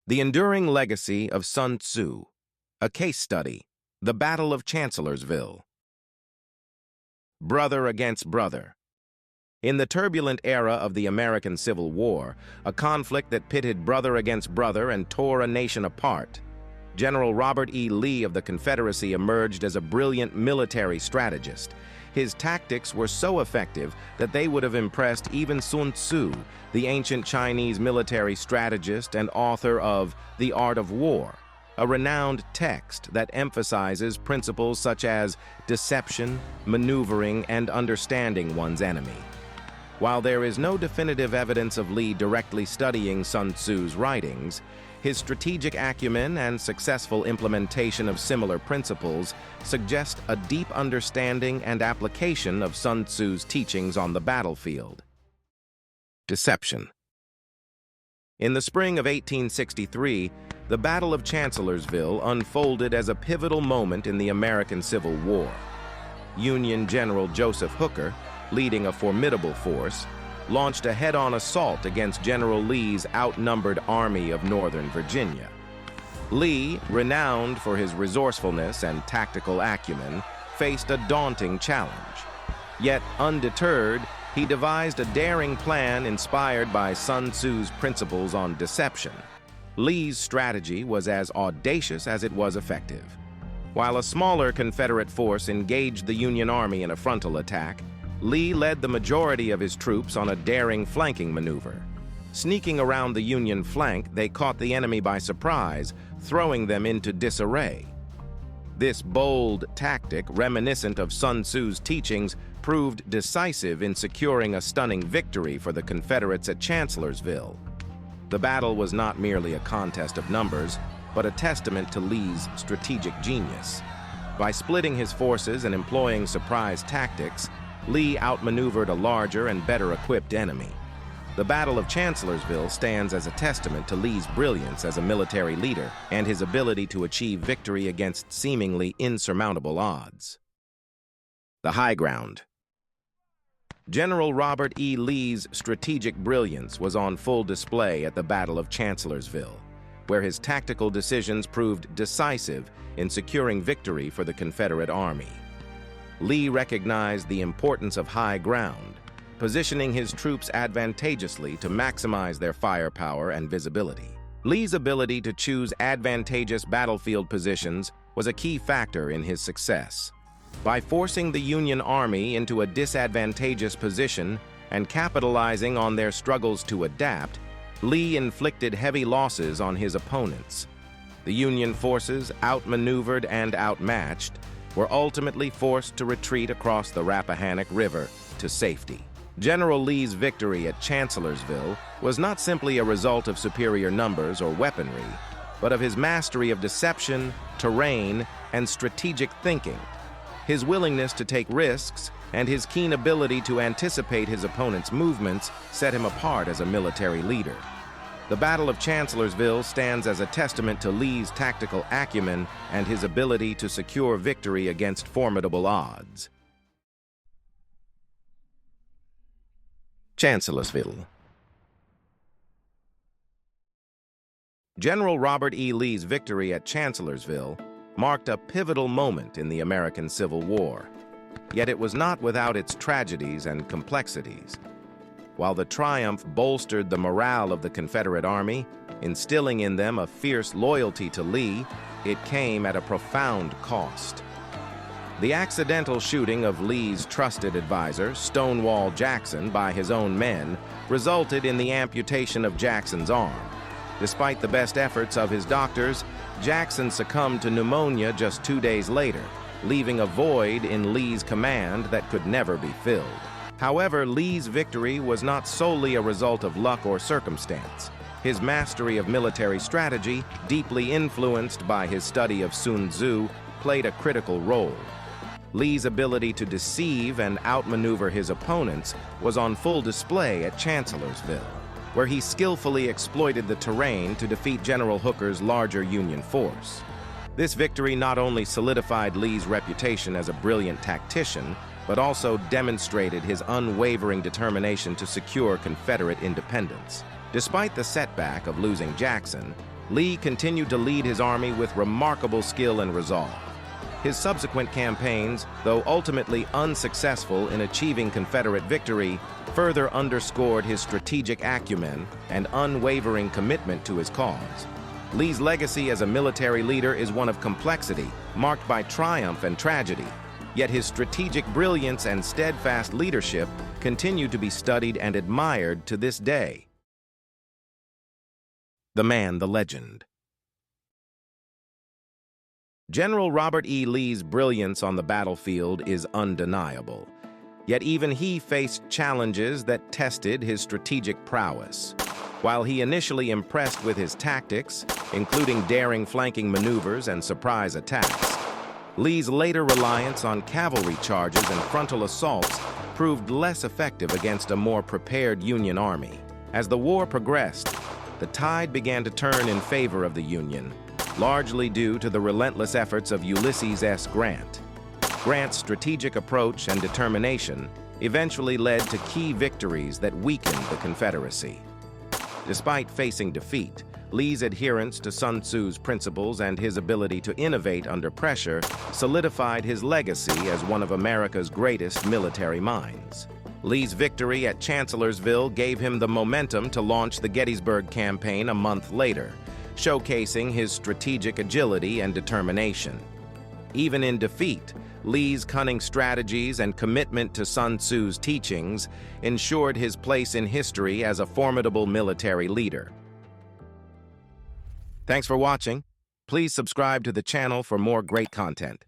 The Enduring Legacy of Sun Tzu, a case study, the Battle of Chancellorsville. Brother against brother. In the turbulent era of the American Civil War, a conflict that pitted brother against brother and tore a nation apart, General Robert E. Lee of the Confederacy emerged as a brilliant military strategist. His tactics were so effective that they would have impressed even Sun Tzu, the ancient Chinese military strategist and author of The Art of War, a renowned text that emphasizes principles such as deception, maneuvering, and understanding one's enemy. While there is no definitive evidence of Lee directly studying Sun Tzu's writings, his strategic acumen and successful implementation of similar principles suggest a deep understanding and application of Sun Tzu's teachings on the battlefield. Deception. In the spring of 1863, the Battle of Chancellorsville unfolded as a pivotal moment in the American Civil War. Union General Joseph Hooker, leading a formidable force, launched a head-on assault against General Lee's outnumbered Army of Northern Virginia. Lee, renowned for his resourcefulness and tactical acumen, faced a daunting challenge. Yet, undeterred, he devised a daring plan inspired by Sun Tzu's principles on deception. Lee's strategy was as audacious as it was effective. While a smaller Confederate force engaged the Union Army in a frontal attack, Lee led the majority of his troops on a daring flanking maneuver. Sneaking around the Union flank, they caught the enemy by surprise, throwing them into disarray. This bold tactic, reminiscent of Sun Tzu's teachings, proved decisive in securing a stunning victory for the Confederates at Chancellorsville. The battle was not merely a contest of numbers, but a testament to Lee's strategic genius. By splitting his forces and employing surprise tactics, Lee outmaneuvered a larger and better-equipped enemy. The Battle of Chancellorsville stands as a testament to Lee's brilliance as a military leader and his ability to achieve victory against seemingly insurmountable odds. The high ground. General Robert E. Lee's strategic brilliance was on full display at the Battle of Chancellorsville, where his tactical decisions proved decisive in securing victory for the Confederate Army. Lee recognized the importance of high ground, positioning his troops advantageously to maximize their firepower and visibility. Lee's ability to choose advantageous battlefield positions was a key factor in his success. By forcing the Union Army into a disadvantageous position and capitalizing on their struggles to adapt, Lee inflicted heavy losses on his opponents. The Union forces, outmaneuvered and outmatched, were ultimately forced to retreat across the Rappahannock River to safety. General Lee's victory at Chancellorsville was not simply a result of superior numbers or weaponry, but of his mastery of deception, terrain, and strategic thinking. His willingness to take risks and his keen ability to anticipate his opponent's movements set him apart as a military leader. The Battle of Chancellorsville stands as a testament to Lee's tactical acumen and his ability to secure victory against formidable odds. Chancellorsville. General Robert E. Lee's victory at Chancellorsville marked a pivotal moment in the American Civil War, yet it was not without its tragedies and complexities. While the triumph bolstered the morale of the Confederate Army, instilling in them a fierce loyalty to Lee, it came at a profound cost. The accidental shooting of Lee's trusted advisor, Stonewall Jackson, by his own men, resulted in the amputation of Jackson's arm. Despite the best efforts of his doctors, Jackson succumbed to pneumonia just 2 days later, leaving a void in Lee's command that could never be filled. However, Lee's victory was not solely a result of luck or circumstance. His mastery of military strategy, deeply influenced by his study of Sun Tzu, played a critical role. Lee's ability to deceive and outmaneuver his opponents was on full display at Chancellorsville, where he skillfully exploited the terrain to defeat General Hooker's larger Union force. This victory not only solidified Lee's reputation as a brilliant tactician, but also demonstrated his unwavering determination to secure Confederate independence. Despite the setback of losing Jackson, Lee continued to lead his army with remarkable skill and resolve. His subsequent campaigns, though ultimately unsuccessful in achieving Confederate victory, further underscored his strategic acumen and unwavering commitment to his cause. Lee's legacy as a military leader is one of complexity, marked by triumph and tragedy. Yet his strategic brilliance and steadfast leadership continue to be studied and admired to this day. The man, the legend. General Robert E. Lee's brilliance on the battlefield is undeniable. Yet even he faced challenges that tested his strategic prowess. While he initially impressed with his tactics, including daring flanking maneuvers and surprise attacks, Lee's later reliance on cavalry charges and frontal assaults proved less effective against a more prepared Union army. As the war progressed, the tide began to turn in favor of the Union, largely due to the relentless efforts of Ulysses S. Grant. Grant's strategic approach and determination eventually led to key victories that weakened the Confederacy. Despite facing defeat, Lee's adherence to Sun Tzu's principles and his ability to innovate under pressure solidified his legacy as one of America's greatest military minds. Lee's victory at Chancellorsville gave him the momentum to launch the Gettysburg Campaign a month later, showcasing his strategic agility and determination. Even in defeat, Lee's cunning strategies and commitment to Sun Tzu's teachings ensured his place in history as a formidable military leader. Thanks for watching. Please subscribe to the channel for more great content.